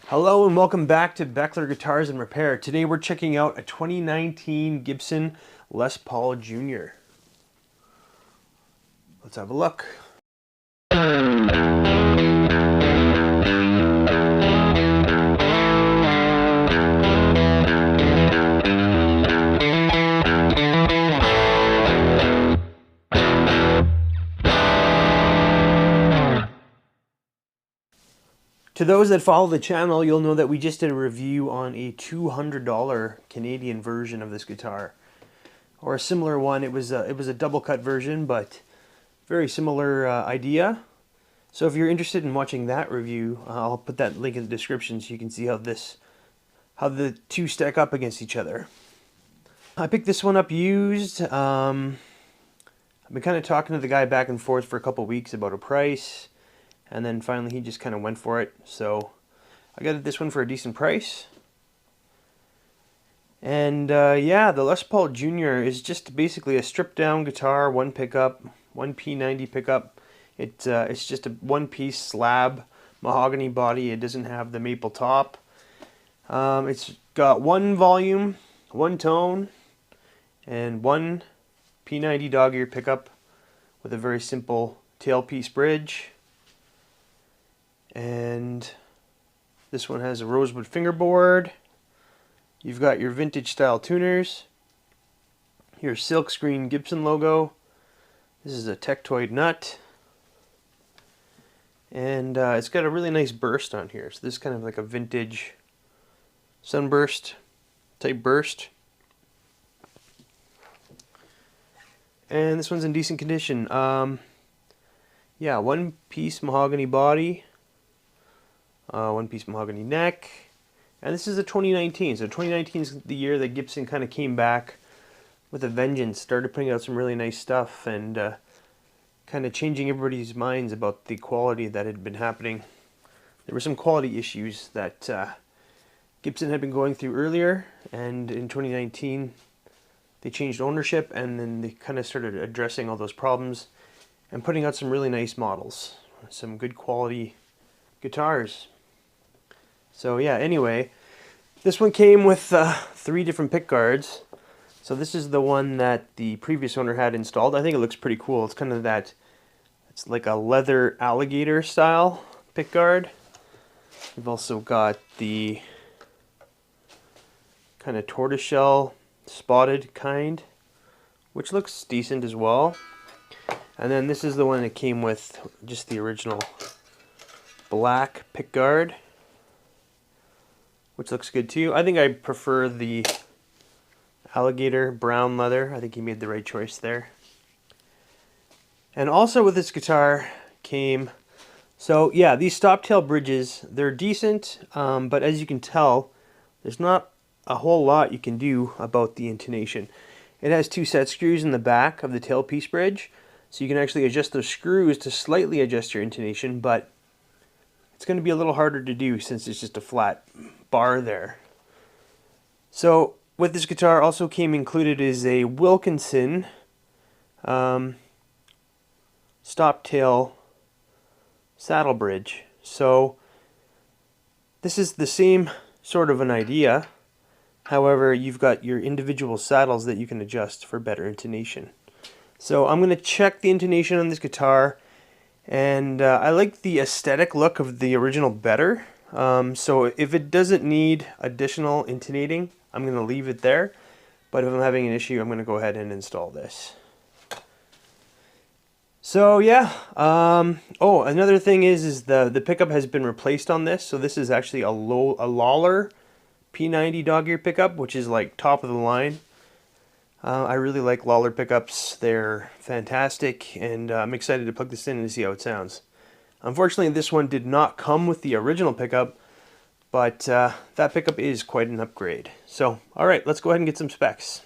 Hello and welcome back to Beckler Guitars and Repair. Today we're checking out a 2019 Gibson Les Paul Junior. Let's have a look. To those that follow the channel, you'll know that we just did a review on a $200 Canadian version of this guitar, or a similar one. It was a double cut version, but very similar idea. So if you're interested in watching that review, I'll put that link in the description so you can see how the two stack up against each other. I picked this one up used. I've been kind of talking to the guy back and forth for a couple weeks about a price. And then finally he just kind of went for it. So I got this one for a decent price. And yeah, the Les Paul Junior is just basically a stripped down guitar, one pickup, one P90 pickup. It's just a one piece slab mahogany body. It doesn't have the maple top. It's got one volume, one tone, and one P90 dog ear pickup with a very simple tailpiece bridge. And this one has a rosewood fingerboard. You've got your vintage style tuners, your silkscreen Gibson logo. This is a Tectoid nut, and it's got a really nice burst on here. So this is kind of like a vintage sunburst type burst. And this one's in decent condition. Yeah, one piece mahogany body. One piece mahogany neck, and this is a 2019. So 2019 is the year that Gibson kind of came back with a vengeance, started putting out some really nice stuff, and kind of changing everybody's minds about the quality that had been happening. There were some quality issues that Gibson had been going through earlier, and in 2019 they changed ownership, and then they kind of started addressing all those problems and putting out some really nice models, some good quality guitars. So yeah, anyway, this one came with 3 different pick guards. So this is the one that the previous owner had installed. I think it looks pretty cool. It's kind of that, it's like a leather alligator style pick guard. We've also got the kind of tortoiseshell spotted kind, which looks decent as well. And then this is the one that came with just the original black pick guard, which looks good too. I think I prefer the alligator brown leather. I think he made the right choice there. And also with this guitar came, so yeah, these stop tail bridges, they're decent, but as you can tell, there's not a whole lot you can do about the intonation. It has 2 set screws in the back of the tailpiece bridge, so you can actually adjust those screws to slightly adjust your intonation, but it's going to be a little harder to do since it's just a flat bar there. So with this guitar also came included is a Wilkinson stop tail saddle bridge. So this is the same sort of an idea. However, you've got your individual saddles that you can adjust for better intonation. So I'm going to check the intonation on this guitar. And I like the aesthetic look of the original better. So if it doesn't need additional intonating, I'm going to leave it there. But if I'm having an issue, I'm going to go ahead and install this. So yeah. Oh, another thing is the pickup has been replaced on this. So this is actually a Lawler P90 dog ear pickup, which is like top of the line. I really like Lawler pickups. They're fantastic, and I'm excited to plug this in and see how it sounds. Unfortunately, this one did not come with the original pickup, but that pickup is quite an upgrade. So, alright, let's go ahead and get some specs.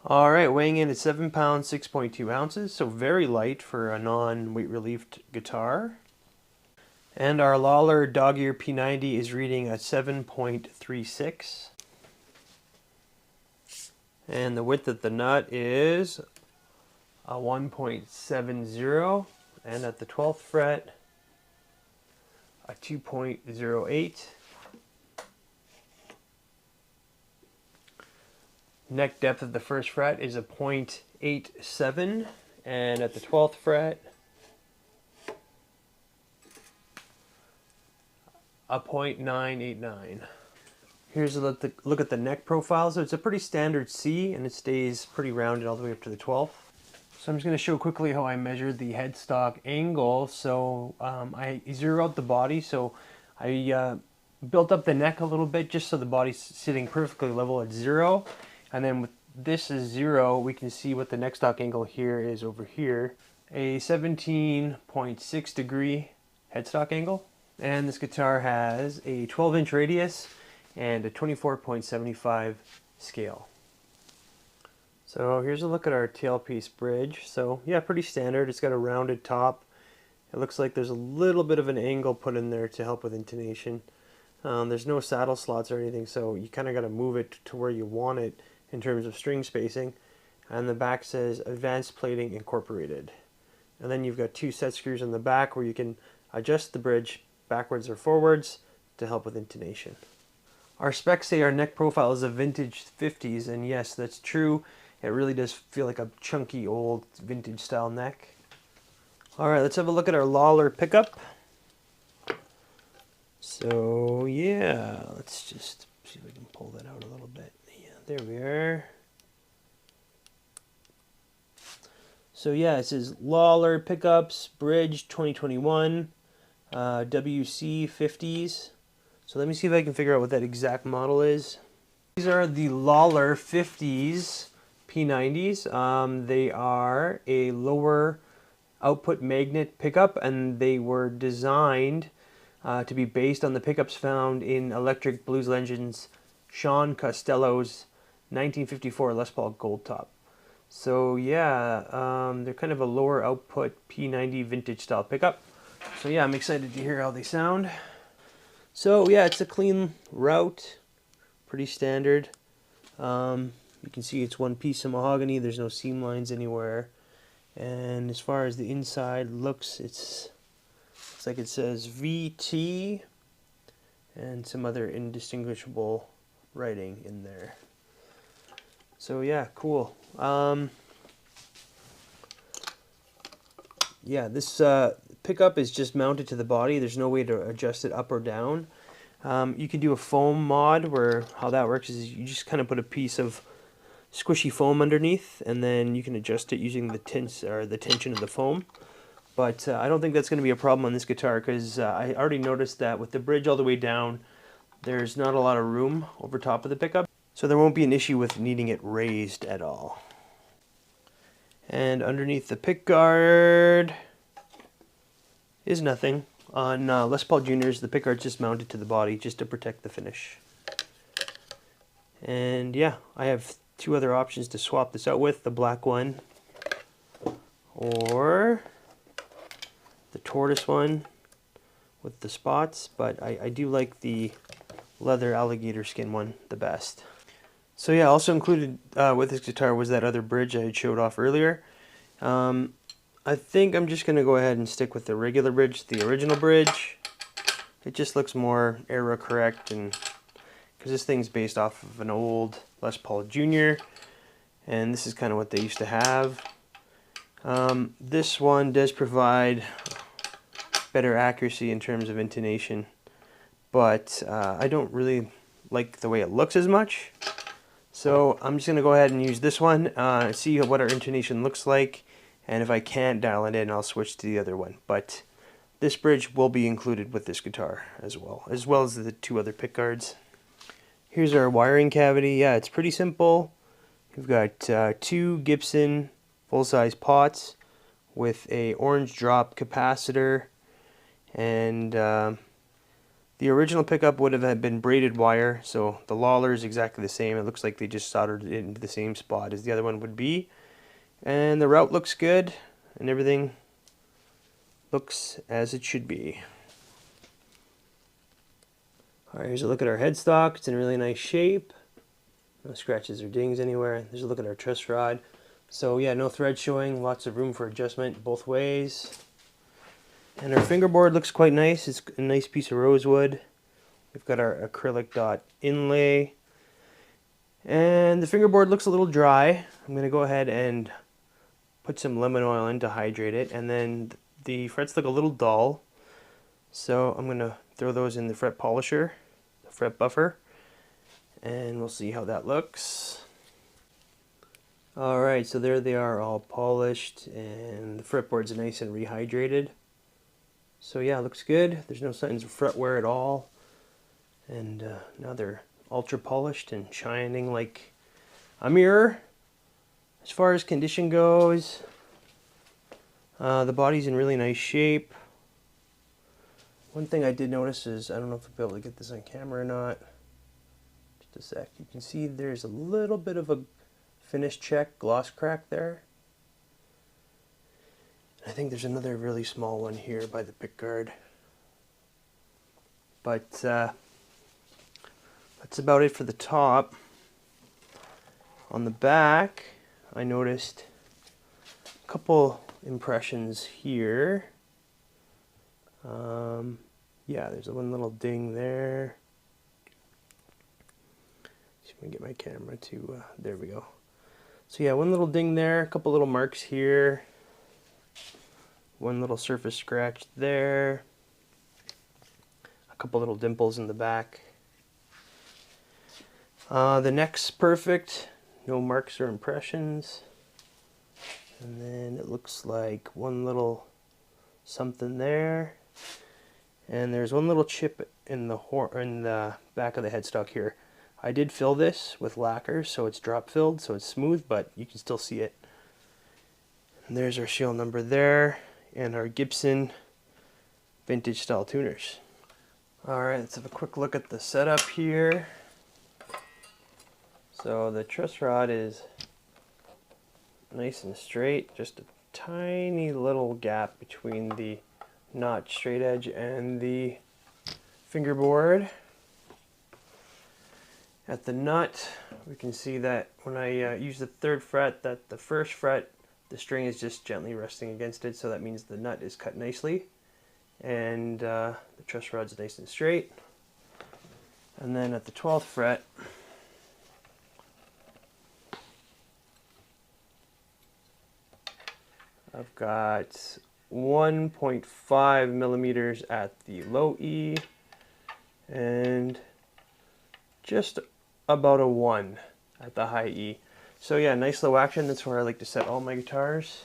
Alright, weighing in at 7 pounds, 6.2 ounces, so very light for a non-weight relieved guitar. And our Lawler dog ear P90 is reading at 7.36. And the width of the nut is a 1.70, and at the 12th fret a 2.08. Neck depth of the first fret is a 0.87, and at the 12th fret, a 0.989. Here's a look at the neck profile. So it's a pretty standard C, and it stays pretty rounded all the way up to the 12th. So I'm just going to show quickly how I measured the headstock angle. So I zero out the body, so I built up the neck a little bit just so the body's sitting perfectly level at 0. And then with this is 0, we can see what the neck stock angle here is over here. A 17.6 degree headstock angle. And this guitar has a 12-inch radius and a 24.75 scale. So here's a look at our tailpiece bridge. So yeah, pretty standard. It's got a rounded top. It looks like there's a little bit of an angle put in there to help with intonation. There's no saddle slots or anything, so you kind of got to move it to where you want it in terms of string spacing. And the back says advanced plating incorporated. And then you've got 2 set screws on the back where you can adjust the bridge backwards or forwards to help with intonation. Our specs say our neck profile is a vintage 50s, and yes, that's true. It really does feel like a chunky old vintage style neck. Alright, let's have a look at our Lawler pickup. So yeah, let's just see if we can pull that out a little bit. Yeah, there we are. So yeah, it says Lawler pickups, bridge 2021, WC 50s. So let me see if I can figure out what that exact model is. These are the Lawler 50s P90s. They are a lower output magnet pickup, and they were designed to be based on the pickups found in electric blues legends Sean Costello's 1954 Les Paul Gold Top. So yeah, they're kind of a lower output P90 vintage style pickup. So yeah, I'm excited to hear how they sound. So yeah, it's a clean route, pretty standard. You can see it's one piece of mahogany. There's no seam lines anywhere. And as far as the inside looks, it's like it says VT and some other indistinguishable writing in there. So yeah, cool. Yeah, this pickup is just mounted to the body. There's no way to adjust it up or down. You can do a foam mod where how that works is you just kind of put a piece of squishy foam underneath, and then you can adjust it using the tension of the foam. But I don't think that's going to be a problem on this guitar, because I already noticed that with the bridge all the way down, there's not a lot of room over top of the pickup. So there won't be an issue with needing it raised at all. And underneath the pickguard is nothing. On Les Paul Juniors, the pickguard's just mounted to the body just to protect the finish. And yeah, I have 2 other options to swap this out with, the black one or the tortoise one with the spots, but I do like the leather alligator skin one the best. So yeah, also included with this guitar was that other bridge I had showed off earlier. I think I'm just going to go ahead and stick with the regular bridge, the original bridge. It just looks more era correct, and because this thing's based off of an old Les Paul Junior, and this is kind of what they used to have. This one does provide better accuracy in terms of intonation, but I don't really like the way it looks as much. So I'm just going to go ahead and use this one, see what our intonation looks like, and if I can't dial it in, I'll switch to the other one. But this bridge will be included with this guitar as well as the 2 other pickguards. Here's our wiring cavity. Yeah, it's pretty simple. We've got 2 Gibson full-size pots with a orange drop capacitor, and the original pickup would have been braided wire, so the Lawler is exactly the same. It looks like they just soldered it into the same spot as the other one would be. And the route looks good, and everything looks as it should be. Alright, here's a look at our headstock. It's in really nice shape. No scratches or dings anywhere. There's a look at our truss rod. So yeah, no thread showing, lots of room for adjustment both ways. And our fingerboard looks quite nice. It's a nice piece of rosewood. We've got our acrylic dot inlay. And the fingerboard looks a little dry. I'm going to go ahead and put some lemon oil in to hydrate it. And then the frets look a little dull, so I'm going to throw those in the fret polisher, the fret buffer, and we'll see how that looks. Alright, so there they are, all polished, and the fretboard's nice and rehydrated. So yeah, it looks good. There's no signs of fret wear at all. And now they're ultra polished and shining like a mirror. As far as condition goes, the body's in really nice shape. One thing I did notice is, I don't know if I'll be able to get this on camera or not. Just a sec. You can see there's a little bit of a finish check gloss crack there. I think there's another really small one here by the pickguard. But that's about it for the top. On the back, I noticed a couple impressions here. Yeah, there's one little ding there. Just gonna get my camera to, there we go. So yeah, one little ding there, a couple little marks here. One little surface scratch there. A couple little dimples in the back. The neck's perfect, no marks or impressions. And then it looks like one little something there. And there's one little chip in the back of the headstock here. I did fill this with lacquer, so it's drop filled, so it's smooth, but you can still see it. And there's our serial number there, and our Gibson vintage style tuners. Alright, let's have a quick look at the setup here. So the truss rod is nice and straight, just a tiny little gap between the notch straight edge and the fingerboard. At the nut, we can see that when I use the 3rd fret, that the 1st fret, the string is just gently resting against it, so that means the nut is cut nicely. And the truss rod's nice and straight. And then at the 12th fret, I've got 1.5 millimeters at the low E and just about a 1 at the high E. So yeah, nice low action. That's where I like to set all my guitars.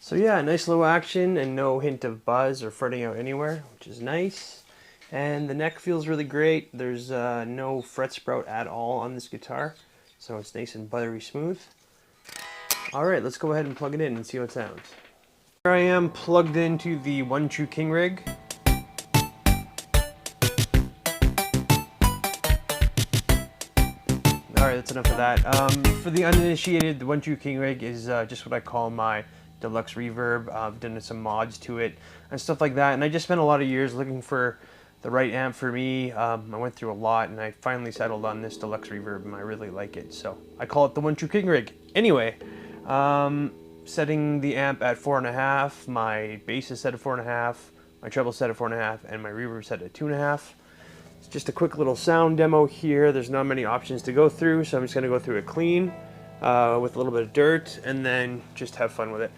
So yeah, nice low action and no hint of buzz or fretting out anywhere, which is nice. And the neck feels really great. There's no fret sprout at all on this guitar, so it's nice and buttery smooth. Alright, let's go ahead and plug it in and see how it sounds. Here I am plugged into the One True King rig. Alright, that's enough of that. For the uninitiated, the One True King rig is just what I call my deluxe reverb. I've done some mods to it and stuff like that, and I just spent a lot of years looking for the right amp for me. I went through a lot and I finally settled on this deluxe reverb and I really like it, so I call it the One True King rig. Anyway, setting the amp at 4.5, my bass is set at 4.5, my treble set at 4.5, and my reverb set at 2.5. It's just a quick little sound demo here. There's not many options to go through, so I'm just going to go through it clean with a little bit of dirt and then just have fun with it.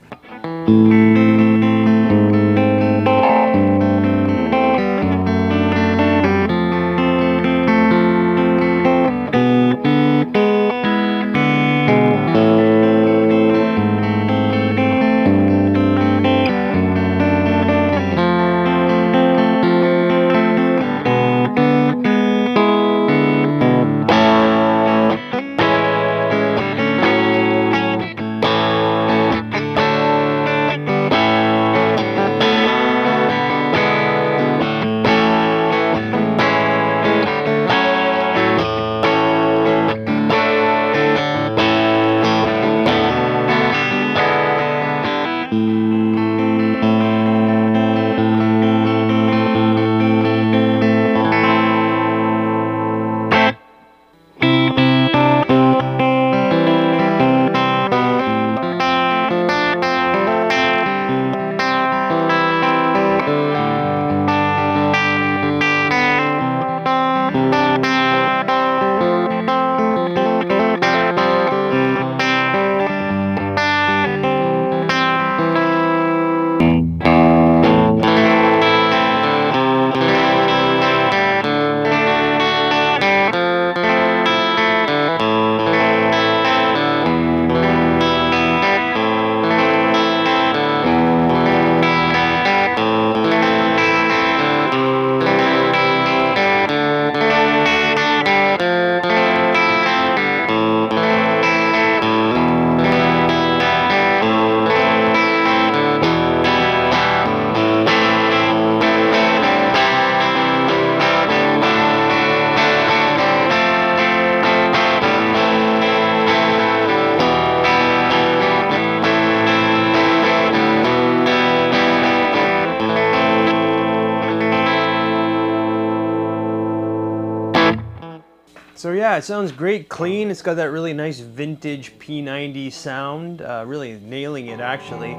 So yeah, it sounds great, clean. It's got that really nice vintage P90 sound, really nailing it actually.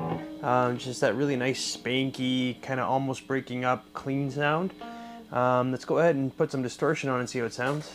Just that really nice spanky, kind of almost breaking up, clean sound. Let's go ahead and put some distortion on and see how it sounds.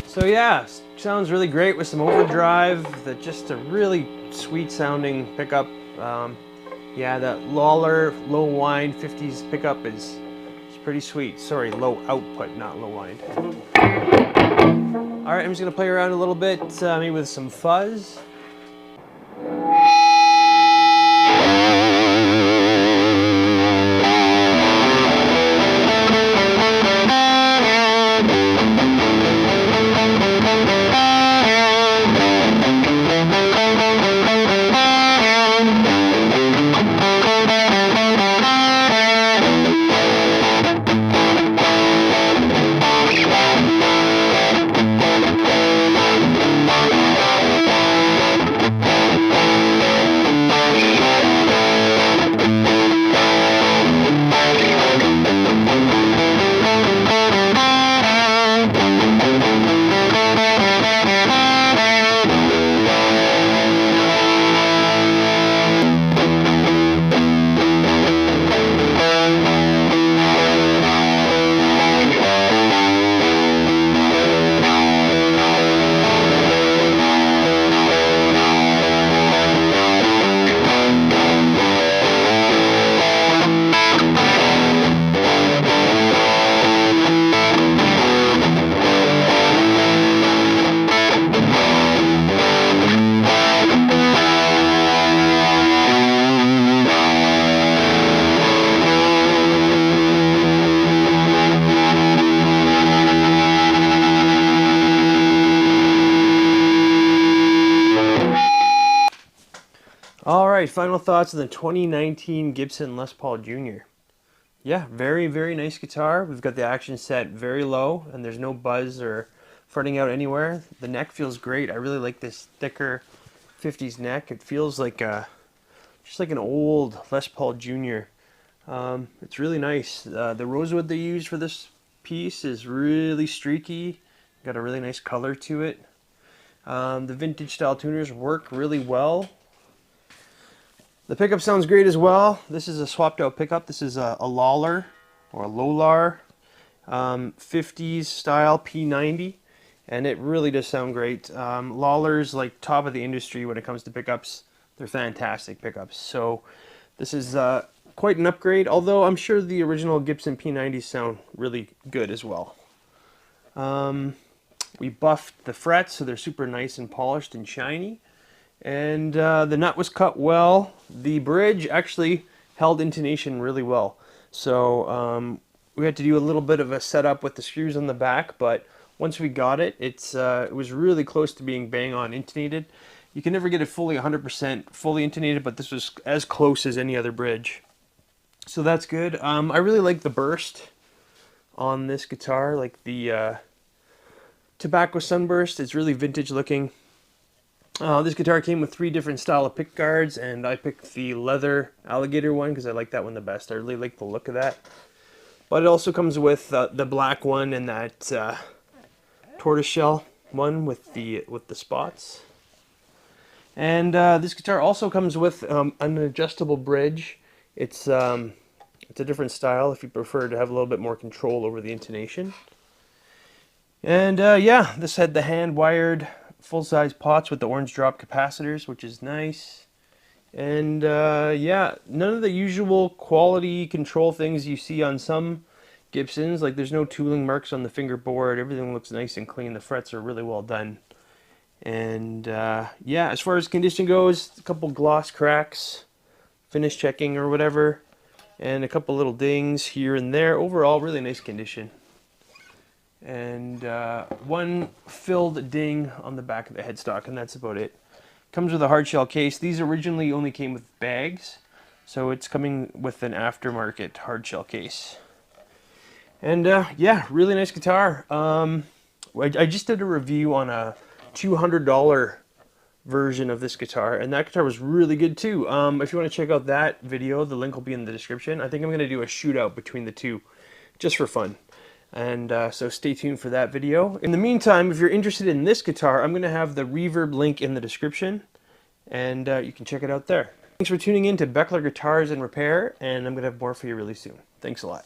So yeah, sounds really great with some overdrive. That just a really sweet sounding pickup. Yeah, that Lawler low wind 50s pickup is pretty sweet. Sorry, low output, not low wind. All right, I'm just gonna play around a little bit, maybe with some fuzz. All right, final thoughts on the 2019 Gibson Les Paul Junior. Yeah, very, very nice guitar. We've got the action set very low, and there's no buzz or fretting out anywhere. The neck feels great. I really like this thicker 50s neck. It feels like just like an old Les Paul Junior. It's really nice. The rosewood they used for this piece is really streaky. Got a really nice color to it. The vintage style tuners work really well. The pickup sounds great as well. This is a swapped out pickup. This is a Lawler or a Lowlar 50s style P90, and it really does sound great. Lawler's like top of the industry when it comes to pickups. They're fantastic pickups. So this is quite an upgrade, although I'm sure the original Gibson P90s sound really good as well. We buffed the frets so they're super nice and polished and shiny. And the nut was cut well. The bridge actually held intonation really well. So we had to do a little bit of a setup with the screws on the back, but once we got it, it was really close to being bang on intonated. You can never get it fully 100% fully intonated, but this was as close as any other bridge. So that's good. I really like the burst on this guitar, like the tobacco sunburst. It's really vintage looking. This guitar came with 3 different style of pick guards, and I picked the leather alligator one because I like that one the best. I really like the look of that. But it also comes with the black one and that tortoiseshell one with the spots. And this guitar also comes with an adjustable bridge. It's It's a different style if you prefer to have a little bit more control over the intonation. And yeah, this had the hand-wired full-size pots with the orange drop capacitors, which is nice. And yeah, none of the usual quality control things you see on some Gibsons. Like there's no tooling marks on the fingerboard. Everything looks nice and clean. The frets are really well done. And yeah, as far as condition goes, a couple gloss cracks, finish checking or whatever, and a couple little dings here and there. Overall, really nice condition. And one filled ding on the back of the headstock, and that's about it. Comes with a hard shell case. These originally only came with bags, so it's coming with an aftermarket hard shell case. And yeah, really nice guitar. I just did a review on a $200 version of this guitar, and that guitar was really good too. If you want to check out that video, the link will be in the description. I think I'm going to do a shootout between the two, just for fun. And so stay tuned for that video. In the meantime, if you're interested in this guitar, I'm going to have the Reverb link in the description, and you can check it out there. Thanks for tuning in to Beckler Guitars and Repair, and I'm going to have more for you really soon. Thanks a lot.